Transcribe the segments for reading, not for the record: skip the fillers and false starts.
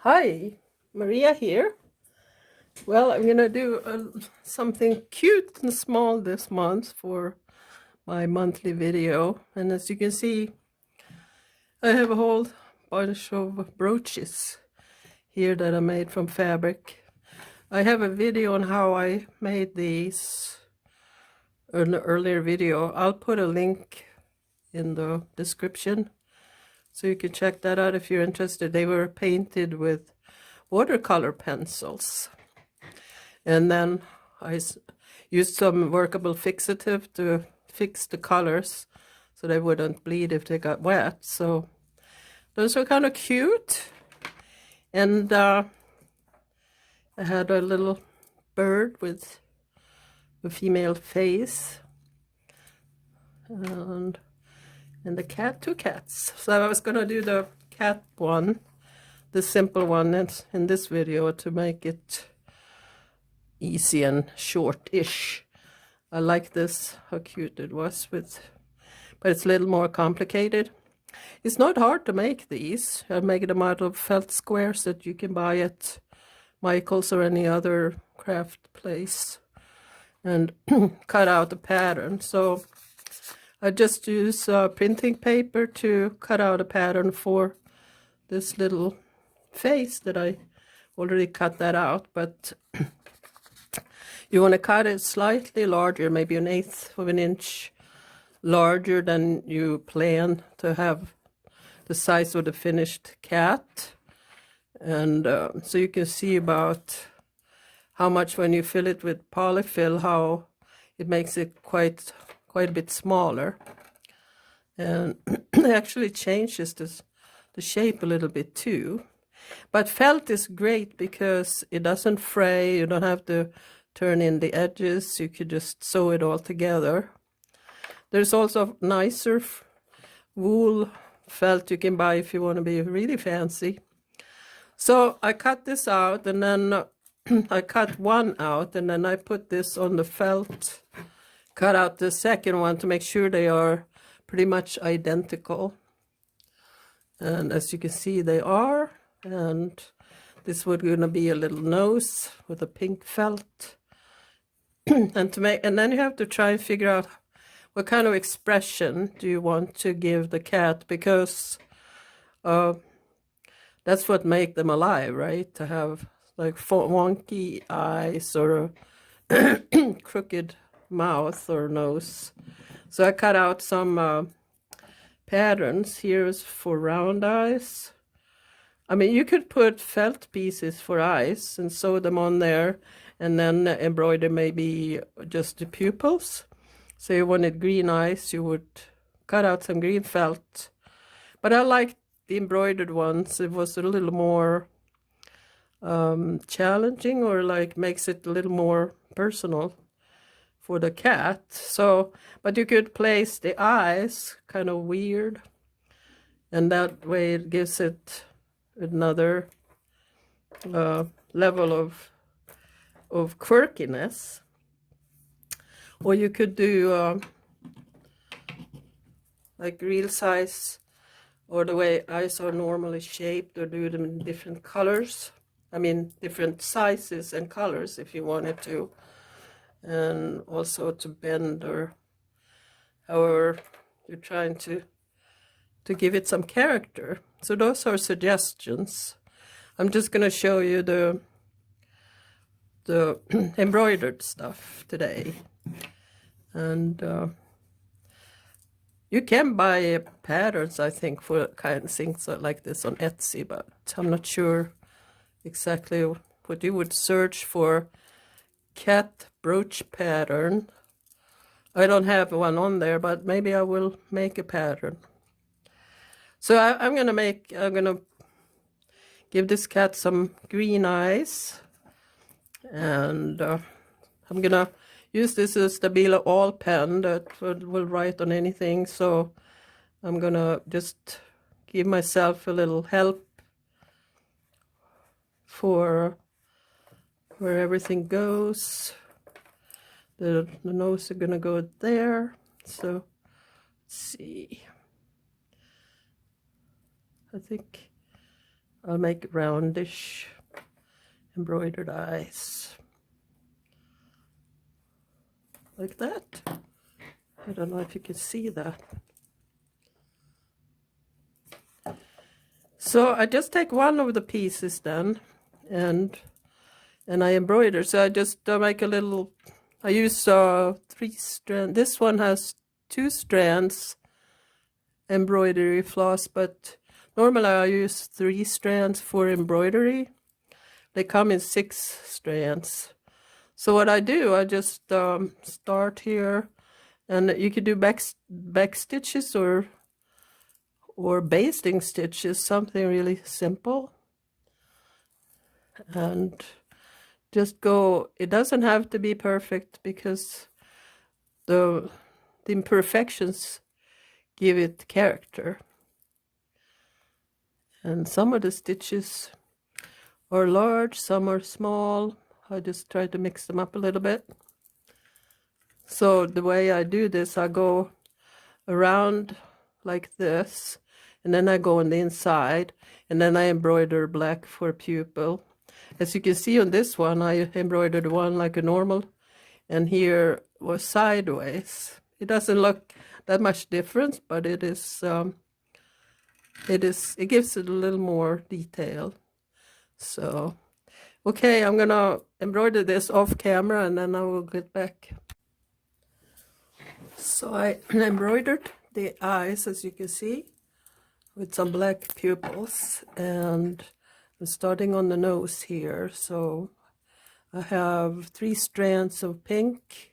Hi, Maria here. Well, I'm gonna do something cute and small this month for my monthly video. And as you can see, I have a whole bunch of brooches here that I made from fabric. I have a video on how I made these in an earlier video. I'll put a link in the description so you can check that out if you're interested. They were painted with watercolor pencils. And then I used some workable fixative to fix the colors so they wouldn't bleed if they got wet. So those are kind of cute. And I had a little bird with a female face. And the cat, two cats. So I was going to do the cat one, the simple one in this video to make it easy and short-ish. I like this, how cute it was but it's a little more complicated. It's not hard to make these. I make them out of felt squares that you can buy at Michael's or any other craft place and cut out the pattern. So I just use printing paper to cut out a pattern for this little face that I already cut that out, but you want to cut it slightly larger, maybe 1/8 of an inch larger than you plan to have the size of the finished cat. And so you can see about how much when you fill it with polyfill, how it makes it quite a bit smaller. And it actually changes the shape a little bit too. But felt is great because it doesn't fray, you don't have to turn in the edges, you could just sew it all together. There's also nicer wool felt you can buy if you want to be really fancy. So I cut this out and then I cut one out and then I put this on the felt, cut out the second one to make sure they are pretty much identical. And as you can see, they are. And this was going to be a little nose with a pink felt. And then you have to try and figure out what kind of expression do you want to give the cat, because that's what makes them alive, right? To have like wonky eyes or a crooked mouth or nose. So I cut out some patterns. Here's for round eyes. I mean, you could put felt pieces for eyes and sew them on there and then embroider maybe just the pupils. So you wanted green eyes, you would cut out some green felt. But I liked the embroidered ones. It was a little more challenging, or like makes it a little more personal for the cat. So, but you could place the eyes kind of weird, and that way it gives it another level of quirkiness. Or you could do like real size, or the way eyes are normally shaped, or do them in different colors. I mean, different sizes and colors if you wanted to. And also to bend, or however you're trying to give it some character. So those are suggestions. I'm just going to show you the embroidered stuff today. And you can buy patterns, I think, for kind of things like this on Etsy, but I'm not sure exactly what you would search for. Cat brooch pattern. I don't have one on there, but maybe I will make a pattern. So I'm gonna give this cat some green eyes, and I'm gonna use this as Stabilo all pen that will write on anything. So I'm gonna just give myself a little help for where everything goes. The nose are gonna go there. So let's see. I think I'll make roundish embroidered eyes. Like that. I don't know if you can see that. So I just take one of the pieces then, and I embroider. So I just make a little, I use 3 strands. This one has 2 strands embroidery floss, but normally I use 3 strands for embroidery. They come in 6 strands. So what I do, I just start here, and you could do back stitches or basting stitches, something really simple. And just go, it doesn't have to be perfect because the imperfections give it character. And some of the stitches are large, some are small. I just try to mix them up a little bit. So the way I do this, I go around like this, and then I go on the inside, and then I embroider black for pupil. As you can see on this one, I embroidered one like a normal, and here was sideways. It doesn't look that much difference, but it gives it a little more detail. So, okay, I'm gonna embroider this off camera, and then I will get back. So I embroidered the eyes, as you can see, with some black pupils, and I'm starting on the nose here. So I have 3 strands of pink,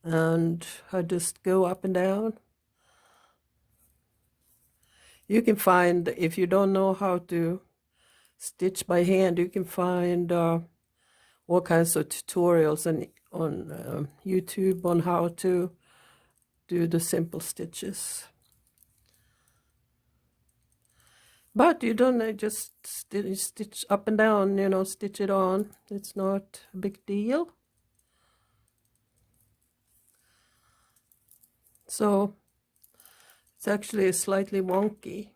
and I just go up and down. You can find, if you don't know how to stitch by hand, you can find all kinds of tutorials on YouTube on how to do the simple stitches. But you don't just stitch up and down, you know, stitch it on. It's not a big deal. So it's actually slightly wonky,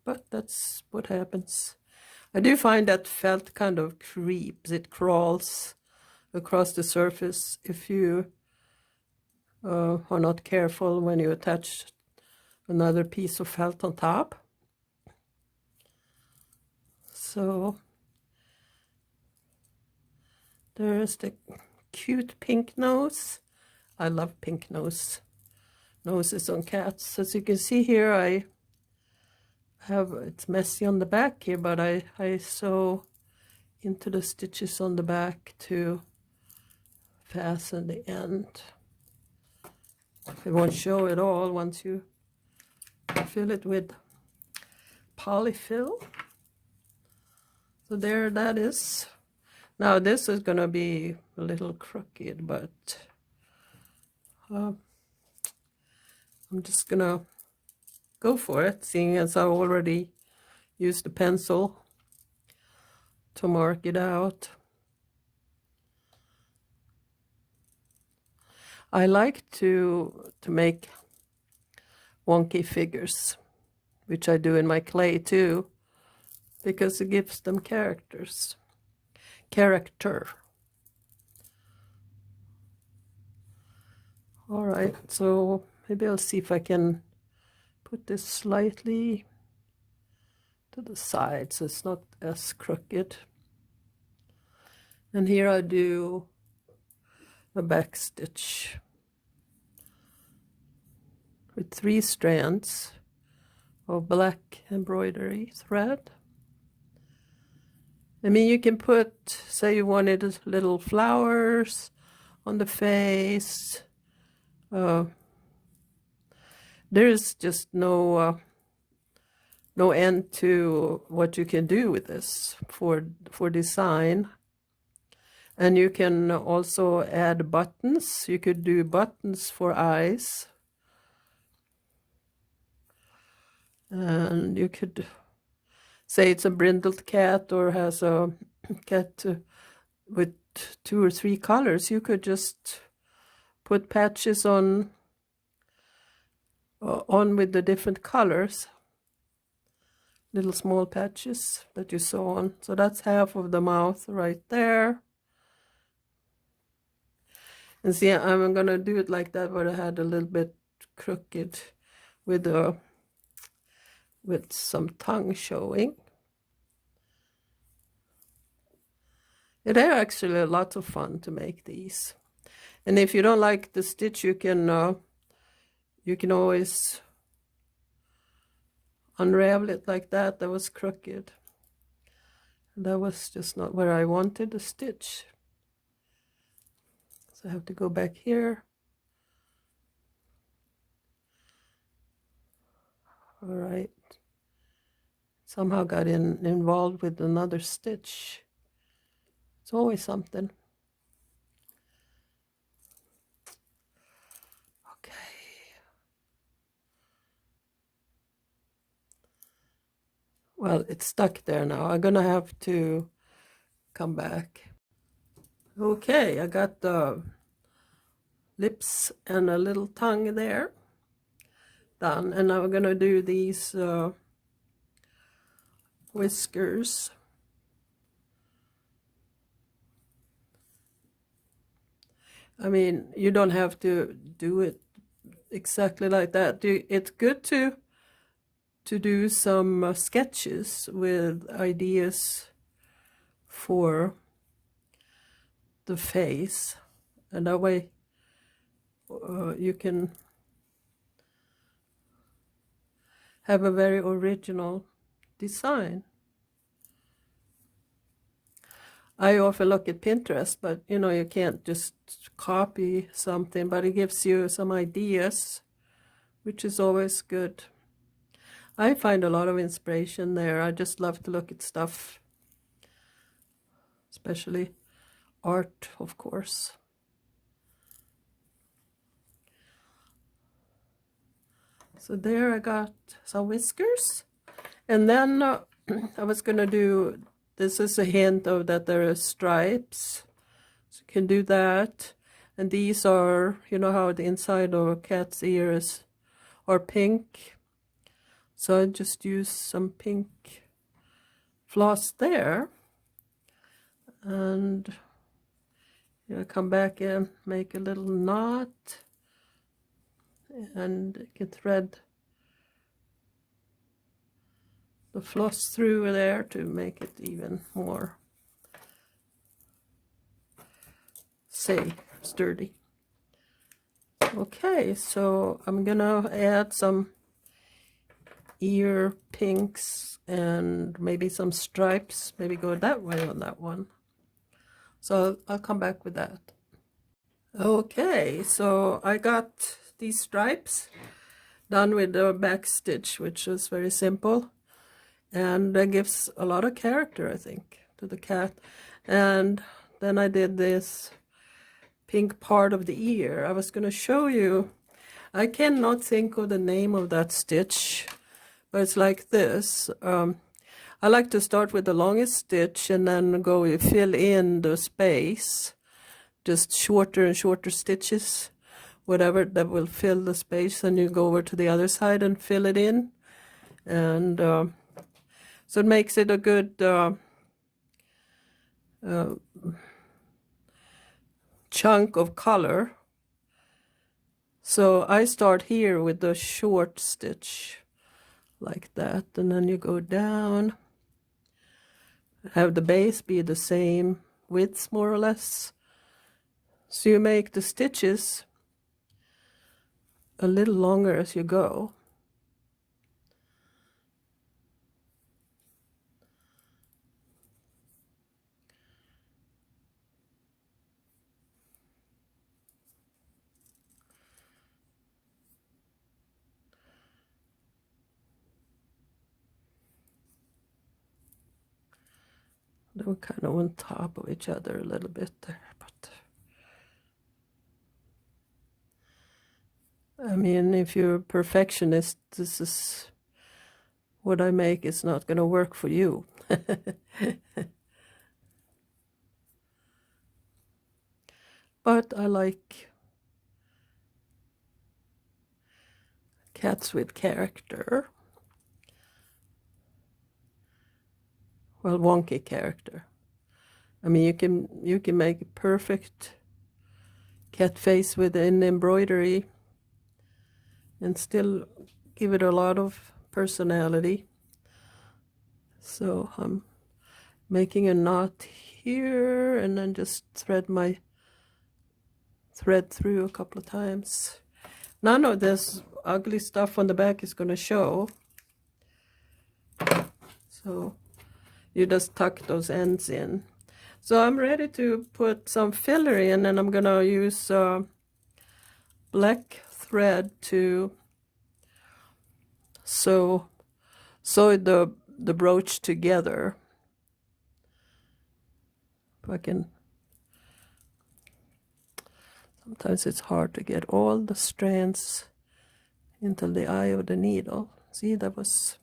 but that's what happens. I do find that felt kind of creeps. It crawls across the surface if you are not careful when you attach another piece of felt on top. So there's the cute pink nose. I love pink noses on cats. As you can see here, I have, it's messy on the back here, but I sew into the stitches on the back to fasten the end. It won't show it all once you fill it with polyfill. So there that is. Now this is gonna be a little crooked, but I'm just gonna go for it, seeing as I already used the pencil to mark it out. I like to make wonky figures, which I do in my clay too, because it gives them character. All right, so maybe I'll see if I can put this slightly to the side so it's not as crooked. And here I do a back stitch with 3 strands of black embroidery thread. I mean, you can put, say you wanted little flowers on the face. There's just no end to what you can do with this for design. And you can also add buttons. You could do buttons for eyes. And you could say it's a brindled cat or has a cat with 2 or 3 colors. You could just put patches on with the different colors. little small patches that you saw on. So that's half of the mouth right there. And see, I'm gonna do it like that, but I had a little bit crooked with some tongue showing. It are actually a lot of fun to make these. And if you don't like the stitch, you can always unravel it like that. That was crooked. That was just not where I wanted the stitch. So I have to go back here. All right. Somehow got involved with another stitch. It's always something. Okay. Well, it's stuck there now. I'm gonna have to come back. Okay, I got the lips and a little tongue there done, and now we're gonna do these whiskers. I mean, you don't have to do it exactly like that. It's good to do some sketches with ideas for the face, and that way you can have a very original design. I often look at Pinterest, but you know, you can't just copy something, but it gives you some ideas, which is always good. I find a lot of inspiration there. I just love to look at stuff, especially art, of course. So there I got some whiskers. And then I was going to do, this is a hint of that there are stripes. So you can do that. And these are, you know how the inside of a cat's ears are pink. So I just use some pink floss there. And come back and make a little knot. And you can thread the floss through there to make it even more, say, sturdy. Okay, so I'm gonna add some ear pinks and maybe some stripes, maybe go that way on that one. So I'll come back with that. Okay, so I got these stripes done with the back stitch, which is very simple, and that gives a lot of character, I think, to the cat. And then I did this pink part of the ear. I was going to show you, I cannot think of the name of that stitch, but it's like this. I like to start with the longest stitch and then go fill in the space, just shorter and shorter stitches, whatever that will fill the space, and you go over to the other side and fill it in. And so it makes it a good chunk of color. So I start here with the short stitch like that, and then you go down, have the base be the same width more or less. So you make the stitches a little longer as you go. They were kind of on top of each other a little bit there, but I mean, if you're a perfectionist, this is what I make is not going to work for you. But I like cats with character. well, wonky character. I mean, you can make a perfect cat face within embroidery and still give it a lot of personality. So I'm making a knot here and then just thread my thread through a couple of times. None of this ugly stuff on the back is going to show. So you just tuck those ends in. So I'm ready to put some filler in, and I'm going to use black thread to sew the brooch together. If I can. Sometimes it's hard to get all the strands into the eye of the needle. See, that was...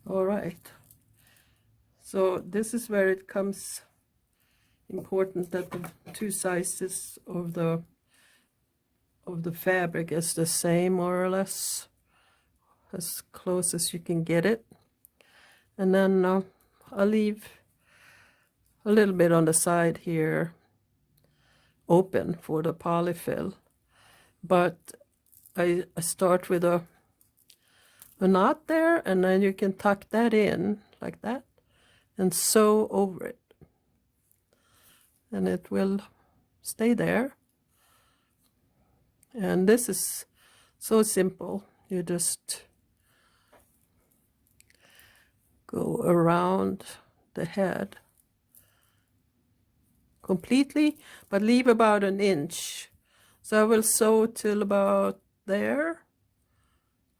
All right. So this is where it comes important that the two sizes of the fabric is the same, more or less, as close as you can get it. And then I'll leave a little bit on the side here open for the polyfill, but I start with a knot there, and then you can tuck that in like that and sew over it, and it will stay there. And this is so simple. You just go around the head completely, but leave about an inch. So I will sew till about there,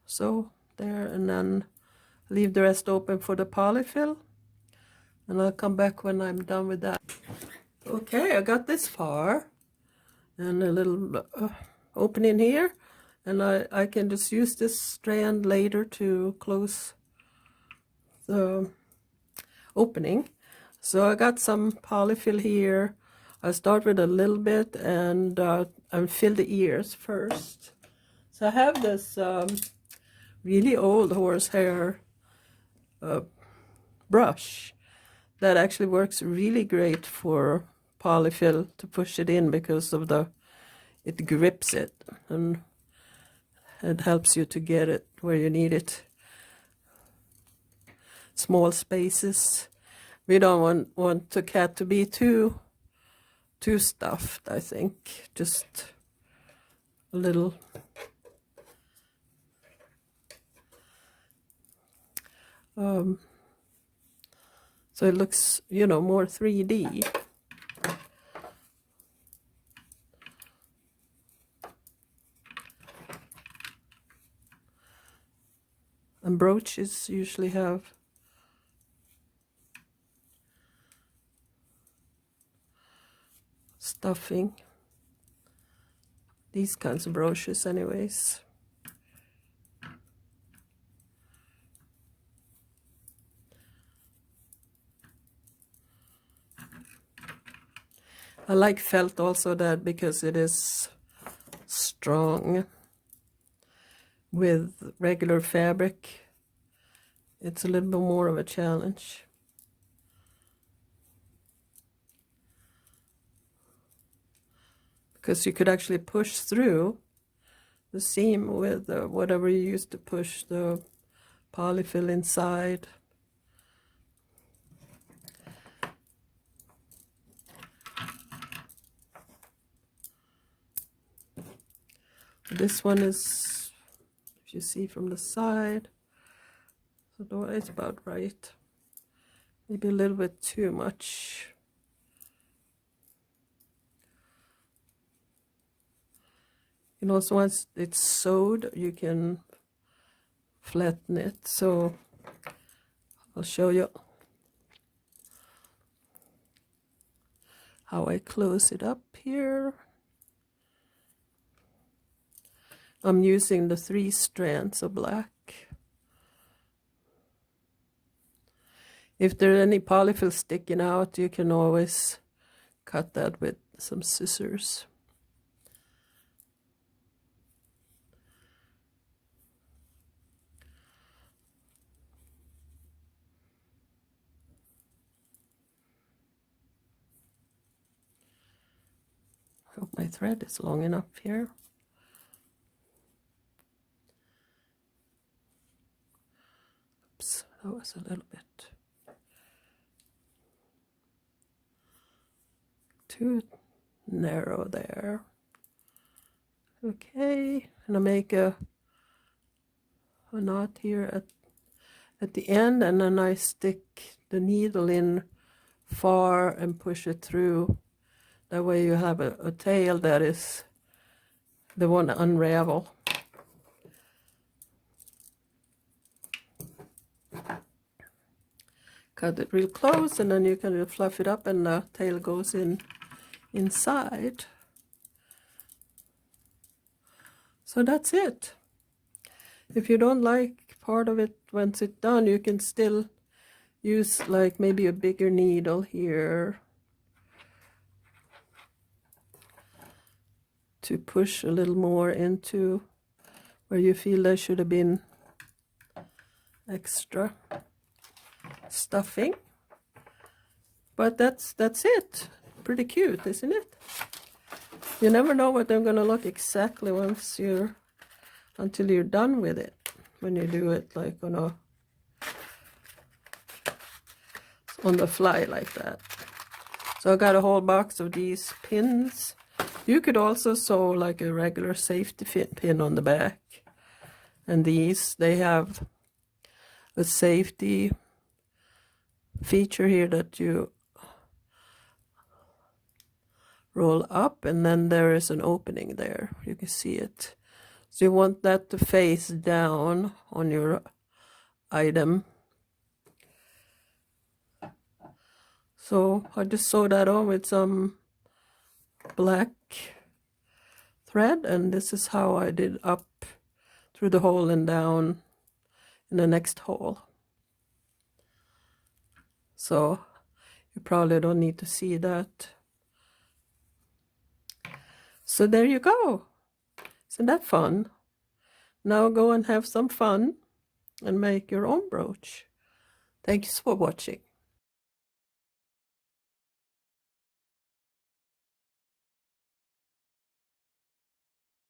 so there, and then leave the rest open for the polyfill, and I'll come back when I'm done with that. Okay, I got this far, and a little opening here, and I can just use this strand later to close the opening. So I got some polyfill here. I start with a little bit and fill the ears first. So I have this really old horsehair brush that actually works really great for polyfill, to push it in, because of it grips it and it helps you to get it where you need it. Small spaces. We don't want the cat to be too stuffed, I think. Just a little. So it looks, you know, more 3D. And brooches usually have stuffing. These kinds of brooches anyways. I like felt also, that because it is strong. With regular fabric, it's a little bit more of a challenge. Because you could actually push through the seam with whatever you used to push the polyfill inside. This one is, if you see from the side, so it's about right. Maybe a little bit too much. And also once it's sewed, you can flatten it. So I'll show you how I close it up here. I'm using the 3 strands of black. If there are any polyfill sticking out, you can always cut that with some scissors. Hope my thread is long enough here. Oops, that was a little bit too narrow there. Okay, and I make a knot here at the end, and then I stick the needle in far and push it through. That way you have a tail that is the one to unravel. Cut it real close, and then you can fluff it up and the tail goes inside. So that's it. If you don't like part of it once it's done, you can still use like maybe a bigger needle here to push a little more into where you feel there should have been extra stuffing. But that's it. Pretty cute, isn't it? You never know what they're gonna look exactly until you're done with it, when you do it like on the fly like that. So I got a whole box of these pins. You could also sew like a regular safety pin on the back. And these, they have a safety feature here that you roll up, and then there is an opening there. You can see it. So you want that to face down on your item. So I just sew that on with some black thread, and this is how I did up through the hole and down in the next hole. So you probably don't need to see that. So there you go. Isn't that fun? Now go and have some fun and make your own brooch. Thanks for watching.